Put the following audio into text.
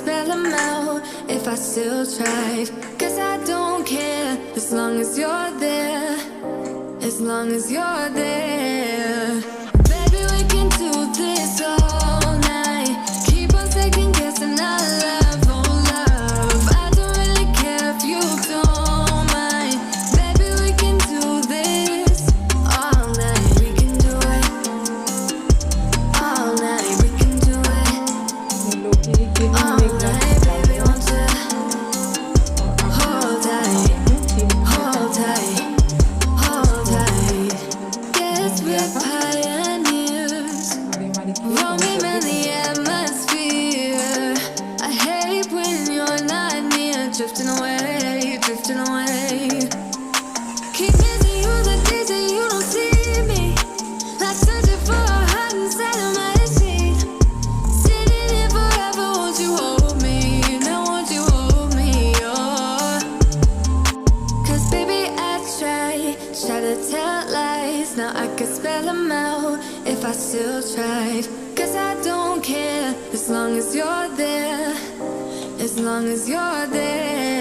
spell them out if I still tried. Cause I don't care as long as you're there. As long as you're there. Baby, we can do this all night. Keep on second guessing our love, oh love. I don't really care if you don't mind. Baby, we can do this all night. We can do it all night. We can do it all night. Baby, won't you hold tight, hold tight, hold tight. Yes, we're pioneers, roaming in the atmosphere. I hate when you're not near, drifting away, drifting away. Keep missing you the days that you don't see me, like searching for a heart inside of my sheet. Sitting here forever, won't you hold me? Now won't you hold me? Oh, cause baby I try to tell lies. Now I could spell them out if I still tried. Cause I don't care as long as you're there. As long as you're there.